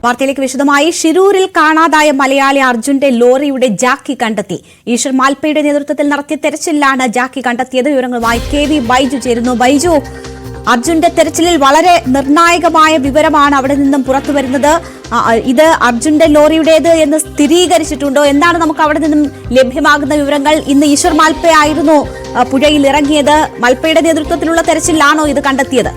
വാർത്തയിലേക്ക് വിശദമായി. ഷിരൂരിൽ കാണാതായ മലയാളി അർജുന്റെ ലോറിയുടെ ജാക്കി കണ്ടെത്തി. ഈശ്വർ മാൽപ്പയുടെ നേതൃത്വത്തിൽ നടത്തിയ തെരച്ചിലാണ് ജാക്കി കണ്ടെത്തിയത്. വിവരങ്ങളുമായി KV ബൈജു ചേരുന്നു. ബൈജു, അർജുന്റെ തെരച്ചിലിൽ വളരെ നിർണായകമായ വിവരമാണ് അവിടെ നിന്നും പുറത്തുവരുന്നത്. ഇത് അർജുന്റെ ലോറിയുടേത് എന്ന് സ്ഥിരീകരിച്ചിട്ടുണ്ടോ? എന്താണ് നമുക്ക് അവിടെ നിന്നും ലഭ്യമാകുന്ന വിവരങ്ങൾ? ഇന്ന് ഈശ്വർ മാൽപ്പയായിരുന്നു പുഴയിൽ ഇറങ്ങിയത്. മാൽപ്പയുടെ നേതൃത്വത്തിലുള്ള തെരച്ചിലാണോ ഇത് കണ്ടെത്തിയത്?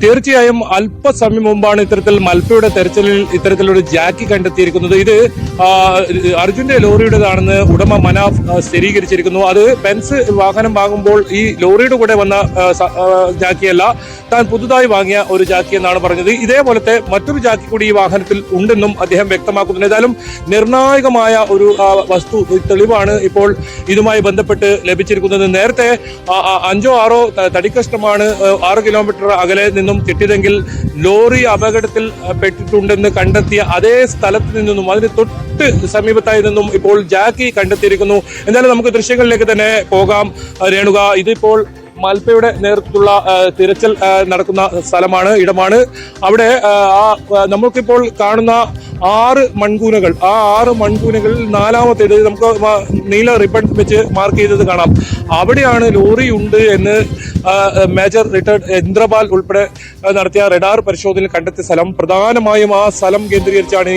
തീർച്ചയായും അല്പസമയം മുമ്പാണ് ഇത്തരത്തിൽ മൽപ്പയുടെ തെരച്ചിലിൽ ഇത്തരത്തിലൊരു ജാക്കി കണ്ടെത്തിയിരിക്കുന്നത്. ഇത് അർജുന്റെ ലോറിയുടേതാണെന്ന് ഉടമ മനാഫ് സ്ഥിരീകരിച്ചിരിക്കുന്നു. അത് ബെൻസ് വാഹനം വാങ്ങുമ്പോൾ ഈ ലോറിയുടെ കൂടെ വന്ന ജാക്കിയല്ല, താൻ പുതുതായി വാങ്ങിയ ഒരു ജാക്കി എന്നാണ് പറഞ്ഞത്. ഇതേപോലത്തെ മറ്റൊരു ജാക്കി കൂടി ഈ വാഹനത്തിൽ ഉണ്ടെന്നും അദ്ദേഹം വ്യക്തമാക്കുന്നുണ്ട്. ഏതായാലും നിർണായകമായ ഒരു വസ്തു തെളിവാണ് ഇപ്പോൾ ഇതുമായി ബന്ധപ്പെട്ട് ലഭിച്ചിരിക്കുന്നത്. നേരത്തെ 5 or 6 തടിക്കഷ്ണമാണ് 6 കിലോമീറ്റർ അകലെ നിന്നും കിട്ടിയതെങ്കിൽ ലോറി അപകടത്തിൽ പെട്ടിട്ടുണ്ടെന്ന് കണ്ടെത്തിയ അതേ സ്ഥലത്ത് നിന്നും അതിന് തൊട്ട് സമീപത്തായി നിന്നും ഇപ്പോൾ ജാക്കി കണ്ടെത്തിയിരിക്കുന്നു. എന്തായാലും നമുക്ക് ദൃശ്യങ്ങളിലേക്ക് തന്നെ പോകാം. രേണുക, ഇതിപ്പോൾ മാൽപ്പയുടെ നേതൃത്വത്തിലുള്ള തിരച്ചിൽ നടക്കുന്ന സ്ഥലമാണ്, ഇടമാണ്. അവിടെ നമുക്കിപ്പോൾ കാണുന്ന 6 മൺകൂനകൾ, ആ 6 മൺകൂനകളിൽ 4ാമത്തേത് നമുക്ക് നീല റിബൺ വെച്ച് മാർക്ക് ചെയ്തത് കാണാം. അവിടെയാണ് ലോറി ഉണ്ട് എന്ന് മേജർ റിട്ടയർഡ് ഇന്ദ്രപാൽ ഉൾപ്പെടെ നടത്തിയ റഡാർ പരിശോധനയിൽ കണ്ടെത്തിയ സ്ഥലം. പ്രധാനമായും ആ സ്ഥലം കേന്ദ്രീകരിച്ചാണ്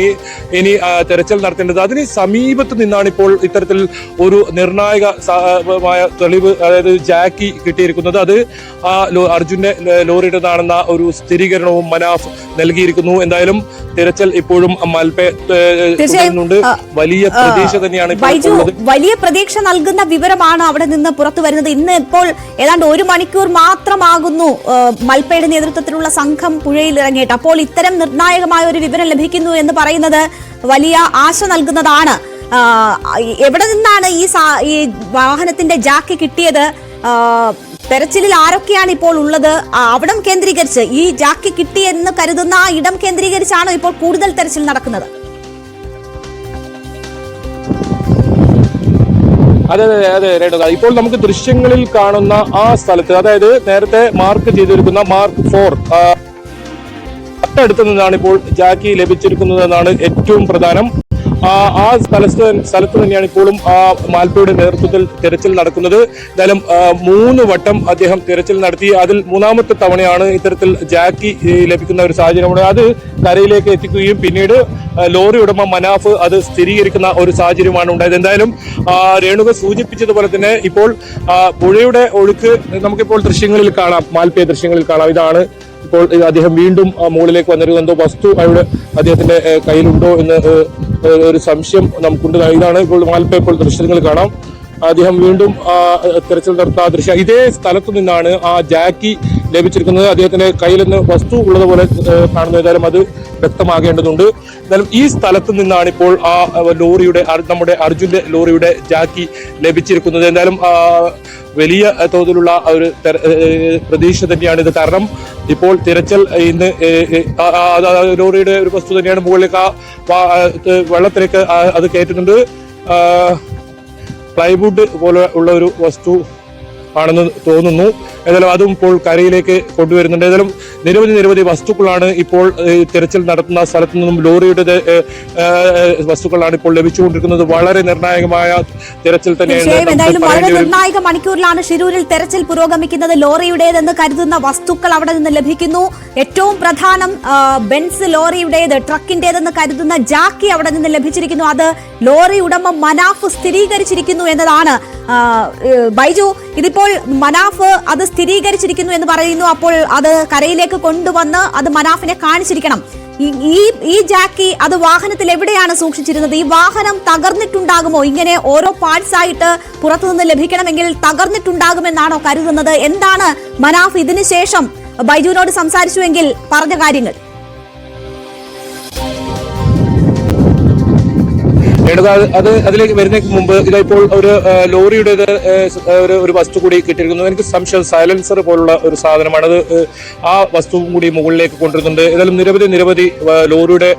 ഇനി തെരച്ചിൽ നടത്തേണ്ടത്. അതിന് സമീപത്ത് നിന്നാണ് ഇപ്പോൾ ഇത്തരത്തിൽ ഒരു നിർണായകമായ തെളിവ്, അതായത് ജാക്കി കിട്ടിയിരിക്കുന്നത്. അത് അർജുന്റെ ലോറിയുടേതാണെന്ന ഒരു സ്ഥിരീകരണവും മനാഫ് നൽകിയിരിക്കുന്നു. എന്തായാലും തിരച്ചിൽ ഇപ്പോഴും മൽപ്പയുണ്ട്. വലിയ പ്രതീക്ഷ തന്നെയാണ്. വലിയ പ്രതീക്ഷ നൽകുന്ന വിവരമാണ് അവിടെ നിന്ന് പുറത്തു വരുന്നത്. ഇന്ന് ഇപ്പോൾ ഏതാണ്ട് 1 മണിക്കൂർ മാത്രമാകുന്നു മൽപ്പയുടെ നേതൃത്വത്തിലുള്ള സംഘം പുഴയിൽ ഇറങ്ങിയിട്ട്. അപ്പോൾ ഇത്തരം നിർണായകമായ ഒരു വിവരം ലഭിക്കുന്നു എന്ന് പറയുന്നത് വലിയ ആശ നൽകുന്നതാണ്. എവിടെ നിന്നാണ് ഈ വാഹനത്തിന്റെ ജാക്കി കിട്ടിയത്? തെരച്ചിലിൽ ആരൊക്കെയാണ് ഇപ്പോൾ ഉള്ളത്? അവിടം കേന്ദ്രീകരിച്ച്, ഈ ജാക്കി കിട്ടിയെന്ന് കരുതുന്ന ആ ഇടം കേന്ദ്രീകരിച്ചാണോ ഇപ്പോൾ കൂടുതൽ തെരച്ചിൽ നടക്കുന്നത്? അതെ രേണുക, ഇപ്പോൾ നമുക്ക് ദൃശ്യങ്ങളിൽ കാണുന്ന ആ സ്ഥലത്ത്, അതായത് നേരത്തെ മാർക്ക് ചെയ്തിരിക്കുന്ന മാർക്ക് 4 തൊട്ടടുത്ത് നിന്നാണ് ഇപ്പോൾ ജാക്കി ലഭിച്ചിരിക്കുന്നതെന്നാണ് ഏറ്റവും പ്രധാനം. ആ സ്ഥലത്ത് തന്നെയാണ് ഇപ്പോഴും മാൽപ്പയുടെ നേതൃത്വത്തിൽ തിരച്ചിൽ നടക്കുന്നത്. എന്തായാലും 3 വട്ടം അദ്ദേഹം തിരച്ചിൽ നടത്തി. അതിൽ 3ാമത്തെ തവണയാണ് ഇത്തരത്തിൽ ജാക്കി ലഭിക്കുന്ന ഒരു സാഹചര്യമാണ്. അത് കരയിലേക്ക് എത്തിക്കുകയും പിന്നീട് ലോറി ഉടമ മനാഫ് അത് സ്ഥിരീകരിക്കുന്ന ഒരു സാഹചര്യമാണ് ഉണ്ടായത്. എന്തായാലും രേണുക സൂചിപ്പിച്ചതുപോലെ തന്നെ ഇപ്പോൾ പുഴയുടെ ഒഴുക്ക് നമുക്കിപ്പോൾ ദൃശ്യങ്ങളിൽ കാണാം, മാൽപ്പയെ ദൃശ്യങ്ങളിൽ കാണാം. ഇതാണ് ഇപ്പോൾ അദ്ദേഹം വീണ്ടും മുകളിലേക്ക് വന്നിരുന്നത്. എന്തോ വസ്തു അവിടെ അദ്ദേഹത്തിന്റെ കയ്യിലുണ്ടോ എന്ന് ഒരു സംശയം നമുക്കുണ്ട്. ഇതാണ് ഇപ്പോൾ മാൽപ്പ ഇപ്പോൾ ദൃശ്യങ്ങൾ കാണാം. അദ്ദേഹം വീണ്ടും തെരച്ചിൽ നടത്തുന്ന ദൃശ്യം. ഇതേ സ്ഥലത്തു നിന്നാണ് ആ ജാക്കി ലഭിച്ചിരിക്കുന്നത്. അദ്ദേഹത്തിന്റെ കയ്യിൽ നിന്ന് വസ്തു ഉള്ളതുപോലെ കാണുന്നു. ഏതായാലും അത് വ്യക്തമാകേണ്ടതുണ്ട്. എന്നാലും ഈ സ്ഥലത്ത് നിന്നാണ് ഇപ്പോൾ ആ ലോറിയുടെ, നമ്മുടെ അർജുന്റെ ലോറിയുടെ ജാക്കി ലഭിച്ചിരിക്കുന്നത്. എന്തായാലും വലിയ തോതിലുള്ള ഒരു പ്രതീക്ഷ തന്നെയാണ് ഇത്. കാരണം ഇപ്പോൾ തിരച്ചിൽ ഇന്ന് ലോറിയുടെ ഒരു വസ്തു തന്നെയാണ്. മുകളിലേക്ക് വെള്ളത്തിലേക്ക് അത് കയറ്റുന്നുണ്ട്. പ്ലൈവുഡ് പോലെ ഉള്ള ഒരു വസ്തു ആണെന്ന് തോന്നുന്നു. ഏതായാലും അതും ഇപ്പോൾ കരയിലേക്ക് കൊണ്ടുവരുന്നുണ്ട്. ഏതായാലും നിരവധി വസ്തുക്കളാണ് ഇപ്പോൾ തിരച്ചിൽ നടത്തുന്ന സ്ഥലത്തു നിന്നും ലോറിയുടെ വസ്തുക്കളാണ് ഇപ്പോൾ ലഭിച്ചുകൊണ്ടിരിക്കുന്നത്. വളരെ നിർണായകമായ തിരച്ചിൽ തന്നെയാണ്. വളരെ നിർണായക മണിക്കൂറിലാണ് ഷിരൂരിൽ തെരച്ചിൽ പുരോഗമിക്കുന്നത്. ലോറിയുടേതെന്ന് കരുതുന്ന വസ്തുക്കൾ അവിടെ നിന്ന് ലഭിക്കുന്നു. ഏറ്റവും പ്രധാനം ബെൻസ് ലോറിയുടേത്, ട്രക്കിന്റേതെന്ന് കരുതുന്ന ജാക്കി അവിടെ നിന്ന് ലഭിച്ചിരിക്കുന്നു. അത് ലോറി ഉടമ മനാഫ് സ്ഥിരീകരിച്ചിരിക്കുന്നു എന്നതാണ്. ബൈജു, ഇതിപ്പോൾ മനാഫ് അത് സ്ഥിരീകരിച്ചിരിക്കുന്നു എന്ന് പറയുന്നു. അപ്പോൾ അത് കരയിലേക്ക് കൊണ്ടുവന്ന് അത് മനാഫിനെ കാണിച്ചിരിക്കണം. ഈ ജാക്കി അത് വാഹനത്തിൽ എവിടെയാണ് സൂക്ഷിച്ചിരുന്നത്? ഈ വാഹനം തകർന്നിട്ടുണ്ടാകുമോ? ഇങ്ങനെ ഓരോ പാർട്സ് ആയിട്ട് പുറത്തുനിന്ന് ലഭിക്കണമെങ്കിൽ തകർന്നിട്ടുണ്ടാകുമെന്നാണോ കരുതുന്നത്? എന്താണ് മനാഫ് ഇതിനു ശേഷം ബൈജുവിനോട് സംസാരിച്ചുവെങ്കിൽ പറഞ്ഞ കാര്യങ്ങൾ? അതിലേക്ക് വരുന്നതിന് മുമ്പ് ഇതിപ്പോൾ ഒരു ലോറിയുടെ ഒരു വസ്തു കൂടി കിട്ടിയിരിക്കുന്നു. എനിക്ക് സംശയം സൈലൻസർ പോലുള്ള ഒരു സാധനമാണ് അത്. ആ വസ്തുവും കൂടി മുകളിലേക്ക് കൊണ്ടുവരുന്നുണ്ട്. ഏതായാലും നിരവധി ലോറിയുടെ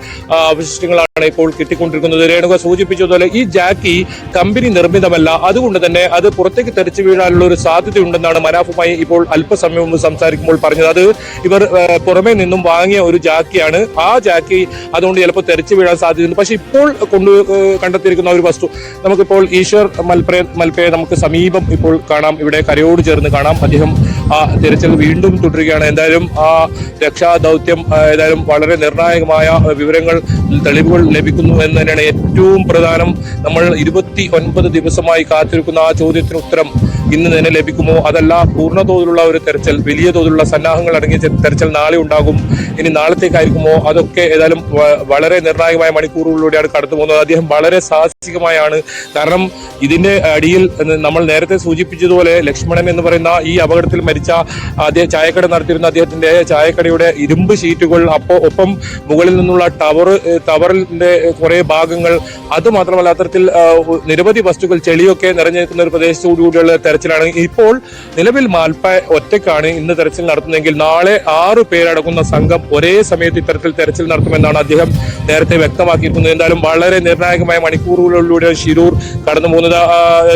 അവശിഷ്ടങ്ങളാണ് ഇപ്പോൾ കിട്ടിക്കൊണ്ടിരിക്കുന്നത്. രേണുക സൂചിപ്പിച്ചതുപോലെ ഈ ജാക്കി കമ്പനി നിർമ്മിതമല്ല, അതുകൊണ്ട് തന്നെ അത് പുറത്തേക്ക് തെറിച്ചു വീഴാനുള്ള ഒരു സാധ്യതയുണ്ടെന്നാണ് മനാഫുമായി ഇപ്പോൾ അല്പസമയം മുമ്പ് സംസാരിക്കുമ്പോൾ പറഞ്ഞത്. അത് ഇവർ പുറമെ നിന്നും വാങ്ങിയ ഒരു ജാക്കിയാണ്. ആ ജാക്കി അതുകൊണ്ട് ചിലപ്പോൾ തെറിച്ചു വീഴാൻ സാധ്യതയുണ്ട്. പക്ഷെ ഇപ്പോൾ കണ്ടെത്തിയിരിക്കുന്ന ഒരു വസ്തു നമുക്കിപ്പോൾ ഈശ്വർ മൽപ്പയെ നമുക്ക് സമീപം ഇപ്പോൾ കാണാം. ഇവിടെ കരയോട് ചേർന്ന് കാണാം. അദ്ദേഹം ആ തിരച്ചിൽ വീണ്ടും തുടരുകയാണ്. എന്തായാലും ആ രക്ഷാദൗത്യം ഏതായാലും വളരെ നിർണായകമായ വിവരങ്ങൾ, തെളിവുകൾ ലഭിക്കുന്നു എന്ന് തന്നെയാണ് ഏറ്റവും പ്രധാനം. നമ്മൾ 29 ദിവസമായി കാത്തിരിക്കുന്ന ആ ചോദ്യത്തിന് ഉത്തരം ഇന്ന് തന്നെ ലഭിക്കുമോ, അതല്ല പൂർണ്ണ തോതിലുള്ള ഒരു തെരച്ചിൽ, വലിയ തോതിലുള്ള സന്നാഹങ്ങൾ അടങ്ങിയ തെരച്ചിൽ നാളെ ഉണ്ടാകും, ഇനി നാളത്തേക്കായിരിക്കുമോ, അതൊക്കെ ഏതായാലും വളരെ നിർണായകമായ മണിക്കൂറുകളിലൂടെയാണ് കടന്നു പോകുന്നത്. അദ്ദേഹം വളരെ സാഹസികമായാണ്. കാരണം ഇതിന്റെ അടിയിൽ നമ്മൾ നേരത്തെ സൂചിപ്പിച്ചതുപോലെ ലക്ഷ്മണൻ എന്ന് പറയുന്ന ഈ അപകടത്തിൽ മരിച്ച അദ്ദേഹം ചായക്കട നടത്തിയിരുന്ന അദ്ദേഹത്തിന്റെ ചായക്കടയുടെ ഇരുമ്പ് ഷീറ്റുകൾ, ഒപ്പം മുകളിൽ നിന്നുള്ള ടവറിന്റെ കുറെ ഭാഗങ്ങൾ, അത് മാത്രമല്ല അത്തരത്തിൽ നിരവധി വസ്തുക്കൾ, ചെളിയൊക്കെ നിറഞ്ഞു നിൽക്കുന്ന ഒരു പ്രദേശത്തോടുകൂടിയുള്ള തെരച്ചിലാണ്. ഇപ്പോൾ നിലവിൽ മാൽപ്പ ഒറ്റയ്ക്കാണ് ഇന്ന് തെരച്ചിൽ നടത്തുന്നതെങ്കിൽ നാളെ 6 പേരടങ്ങുന്ന സംഘം ഒരേ സമയത്ത് ഇത്തരത്തിൽ തെരച്ചിൽ നടത്തുമെന്നാണ് അദ്ദേഹം നേരത്തെ വ്യക്തമാക്കിയിരിക്കുന്നത്. എന്തായാലും വളരെ നിർണായകമായ മണിക്കൂറുകളിലൂടെ ശിരൂർ കടന്നു പോകുന്നത്.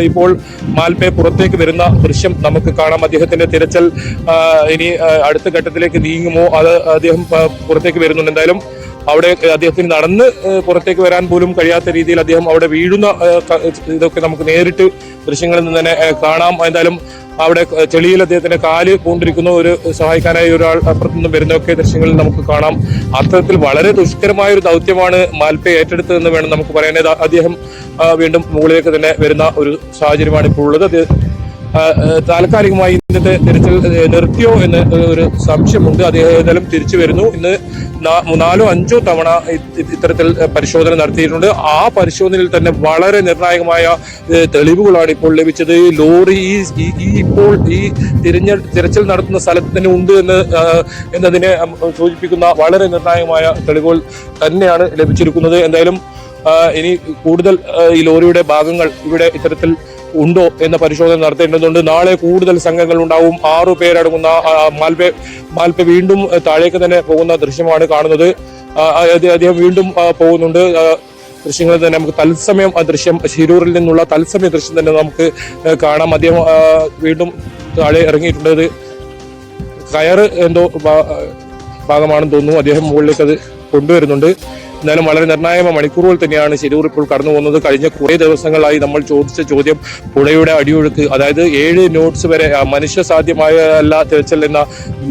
ഇപ്പോൾ മാൽപ്പയെ പുറത്തേക്ക് വരുന്ന ദൃശ്യം നമുക്ക് കാണാം. അദ്ദേഹത്തിന്റെ തിരച്ചിൽ ഇനി അടുത്ത ഘട്ടത്തിലേക്ക് നീങ്ങുമോ, അത് അദ്ദേഹം പുറത്തേക്ക് വരുന്നുണ്ട്. എന്തായാലും അവിടെ അദ്ദേഹത്തിന് നടന്ന് പുറത്തേക്ക് വരാൻ പോലും കഴിയാത്ത രീതിയിൽ അദ്ദേഹം അവിടെ വീഴുന്ന ഇതൊക്കെ നമുക്ക് നേരിട്ട് ദൃശ്യങ്ങളിൽ നിന്ന് തന്നെ കാണാം. എന്തായാലും അവിടെ ചെളിയിൽ അദ്ദേഹത്തിന്റെ കാല് പൂണ്ടിരിക്കുന്ന ഒരു സഹായിക്കാനായി ഒരാൾ അപ്പുറത്തുനിന്നും വരുന്നതൊക്കെ ദൃശ്യങ്ങളിൽ നമുക്ക് കാണാം. അത്തരത്തിൽ വളരെ ദുഷ്കരമായ ഒരു ദൗത്യമാണ് മാൽപ്പയെ ഏറ്റെടുത്തതെന്ന് വേണം നമുക്ക് പറയാൻ. അദ്ദേഹം വീണ്ടും മുകളിലേക്ക് തന്നെ വരുന്ന ഒരു സാഹചര്യമാണ് ഇപ്പോൾ ഉള്ളത്. താൽക്കാലികമായി ഇന്നത്തെ തിരച്ചിൽ നിർത്തിയോ എന്ന് ഒരു സംശയമുണ്ട്. അദ്ദേഹം ഏതായാലും തിരിച്ചു വരുന്നു. ഇന്ന് 4-5 തവണ ഇത്തരത്തിൽ പരിശോധന നടത്തിയിട്ടുണ്ട്. ആ പരിശോധനയിൽ തന്നെ വളരെ നിർണായകമായ തെളിവുകളാണ് ഇപ്പോൾ ലഭിച്ചത്. ലോറി ഇപ്പോൾ ഈ തിരച്ചിൽ നടത്തുന്ന സ്ഥലത്ത് തന്നെ ഉണ്ട് എന്നതിനെ സൂചിപ്പിക്കുന്ന വളരെ നിർണായകമായ തെളിവുകൾ തന്നെയാണ് ലഭിച്ചിരിക്കുന്നത്. എന്തായാലും ഇനി കൂടുതൽ ഈ ലോറിയുടെ ഭാഗങ്ങൾ ഇവിടെ ഇത്തരത്തിൽ ഉണ്ടോ എന്ന പരിശോധന നടത്തേണ്ടതുണ്ട്. നാളെ കൂടുതൽ സംഘങ്ങൾ ഉണ്ടാവും. 6 പേരടങ്ങുന്ന മാൽപ്പ വീണ്ടും താഴേക്ക് തന്നെ പോകുന്ന ദൃശ്യമാണ് കാണുന്നത്. അദ്ദേഹം വീണ്ടും പോകുന്നുണ്ട്. ദൃശ്യങ്ങൾ തന്നെ നമുക്ക് തത്സമയം ആ ദൃശ്യം, ശിരൂരിൽ നിന്നുള്ള തത്സമയ ദൃശ്യം തന്നെ നമുക്ക് കാണാം. അദ്ദേഹം വീണ്ടും താഴെ ഇറങ്ങിയിട്ടുണ്ട്. കയറ് എന്തോ ഭാഗമാണെന്ന് തോന്നുന്നു. അദ്ദേഹം മുകളിലേക്ക് അത് കൊണ്ടുവരുന്നുണ്ട്. എന്നാലും വളരെ നിർണായക മണിക്കൂറുകൾ തന്നെയാണ് ശിരൂർ ഇപ്പോൾ കടന്നു പോകുന്നത്. കഴിഞ്ഞ കുറേ ദിവസങ്ങളായി നമ്മൾ ചോദിച്ച ചോദ്യം, പുഴയുടെ അടിയൊഴുക്ക്, അതായത് 7 നോട്ട്സ് വരെ മനുഷ്യ സാധ്യമായ അല്ല തിരച്ചിൽ എന്ന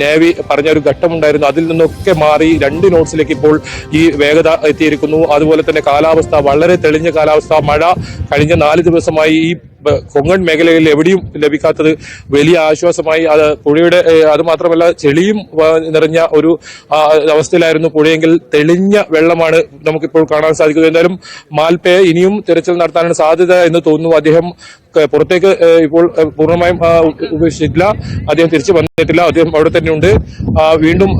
നേവി പറഞ്ഞ ഒരു ഘട്ടമുണ്ടായിരുന്നു. അതിൽ നിന്നൊക്കെ മാറി 2 നോട്ട്സിലേക്ക് ഇപ്പോൾ ഈ വേഗത എത്തിയിരിക്കുന്നു. അതുപോലെ തന്നെ കാലാവസ്ഥ, വളരെ തെളിഞ്ഞ കാലാവസ്ഥ. മഴ കഴിഞ്ഞ 4 ദിവസമായി ഈ കൊങ്കൺ മേഖലയിൽ എവിടെയും ലഭിക്കാത്തത് വലിയ ആശ്വാസമായി. അത് പുഴയുടെ, അത് മാത്രമല്ല ചെളിയും നിറഞ്ഞ ഒരു അവസ്ഥയിലായിരുന്നു പുഴയെങ്കിൽ തെളിഞ്ഞ വെള്ളമാണ് നമുക്കിപ്പോൾ കാണാൻ സാധിക്കുന്നത്. എന്തായാലും മാൽപ്പയെ ഇനിയും തിരച്ചിൽ നടത്താനാണ് സാധ്യത എന്ന് തോന്നുന്നു. അദ്ദേഹം പുറത്തേക്ക് ഇപ്പോൾ പൂർണ്ണമായും ഉപേക്ഷിച്ചിട്ടില്ല. അദ്ദേഹം തിരിച്ചു വന്നിട്ടില്ല. അദ്ദേഹം അവിടെ തന്നെയുണ്ട്. വീണ്ടും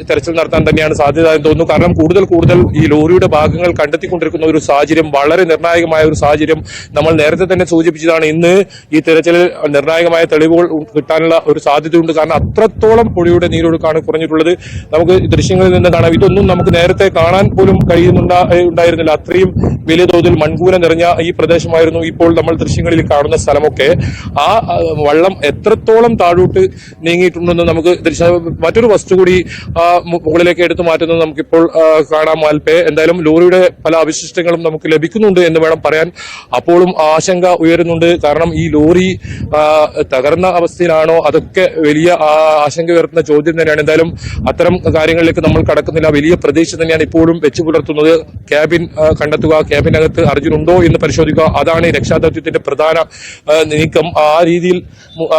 തെരച്ചിൽ നടത്താൻ തന്നെയാണ് സാധ്യത എന്ന് തോന്നുന്നു. കാരണം കൂടുതൽ ഈ ലോറിയുടെ ഭാഗങ്ങൾ കണ്ടെത്തിക്കൊണ്ടിരിക്കുന്ന ഒരു സാഹചര്യം, വളരെ നിർണായകമായ ഒരു സാഹചര്യം നമ്മൾ നേരത്തെ തന്നെ സൂചിപ്പിച്ചതാണ്. ഇന്ന് ഈ തെരച്ചിലിൽ നിർണായകമായ തെളിവുകൾ കിട്ടാനുള്ള ഒരു സാധ്യതയുണ്ട്. കാരണം അത്രത്തോളം പുഴയുടെ നീരൊഴുക്കാണ് കുറഞ്ഞിട്ടുള്ളത്. നമുക്ക് ദൃശ്യങ്ങളിൽ നിന്ന് കാണാം. ഇതൊന്നും നമുക്ക് നേരത്തെ കാണാൻ പോലും ഉണ്ടായിരുന്നില്ല. അത്രയും വലിയ തോതിൽ മൺകൂന നിറഞ്ഞ ഈ പ്രദേശമായിരുന്നു ഇപ്പോൾ നമ്മൾ ദൃശ്യങ്ങളിൽ കാണുന്ന സ്ഥലമൊക്കെ. ആ വള്ളം എത്രത്തോളം താഴോട്ട് നീങ്ങിയിട്ടുണ്ടെന്ന് നമുക്ക് മറ്റൊരു വസ്തു കൂടി മുകളിലേക്ക് എടുത്തു മാറ്റുന്നത് നമുക്കിപ്പോൾ കാണാം. മാൽപ്പയെ എന്തായാലും ലോറിയുടെ പല അവശിഷ്ടങ്ങളും നമുക്ക് ലഭിക്കുന്നുണ്ട് എന്ന് വേണം പറയാൻ. അപ്പോഴും ആശങ്ക ഉയരുന്നുണ്ട്. കാരണം ഈ ലോറി തകർന്ന അവസ്ഥയിലാണോ, അതൊക്കെ വലിയ ആശങ്ക ഉയർത്തുന്ന ചോദ്യം തന്നെയാണ്. എന്തായാലും അത്തരം കാര്യങ്ങളിലേക്ക് നമ്മൾ കടക്കുന്നില്ല. വലിയ പ്രതീക്ഷ തന്നെയാണ് ഇപ്പോഴും വെച്ചു പുലർത്തുന്നത്. ക്യാബിൻ കണ്ടെത്തുക, ക്യാബിനകത്ത് അർജുൻ ഉണ്ടോ എന്ന് പരിശോധിക്കുക, അതാണ് ഈ രക്ഷാദൗത്യത്തിന്റെ പ്രധാന നീക്കം. ആ രീതിയിൽ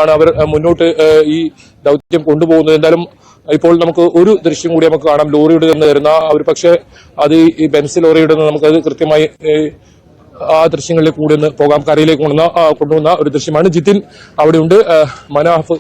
ആണ് അവർ മുന്നോട്ട് ഈ ദൗത്യം കൊണ്ടുപോകുന്നത്. എന്തായാലും ഇപ്പോൾ നമുക്ക് ഒരു ദൃശ്യം കൂടി നമുക്ക് കാണാം. ലോറിയുടെ നിന്ന് വരുന്ന ഒരു പക്ഷേ അത് ഈ ബെൻസ് ലോറിയുടെ നമുക്കത് കൃത്യമായി ആ ദൃശ്യങ്ങളിലേക്ക് കൂടി ഒന്ന് പോകാം. കരയിലേക്ക് കൊണ്ടുവന്ന ഒരു ദൃശ്യമാണ്. ജിതിൻ അവിടെയുണ്ട്. മനാഫ്